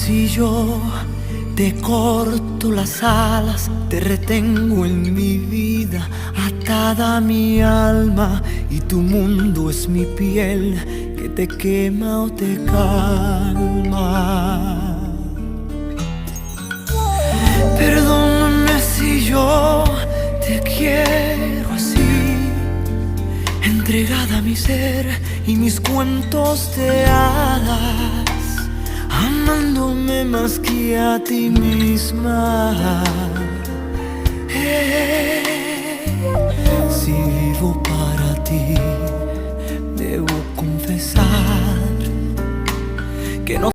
Si yo te corto las alas, te retengo en mi vida, atada a mi alma, y tu mundo es mi piel que te quema o te calma. Perdóname si yo te quiero así, entregada a mi ser y mis cuentos de hadas, amándome más que a ti misma. Si vivo para ti, debo confesar que no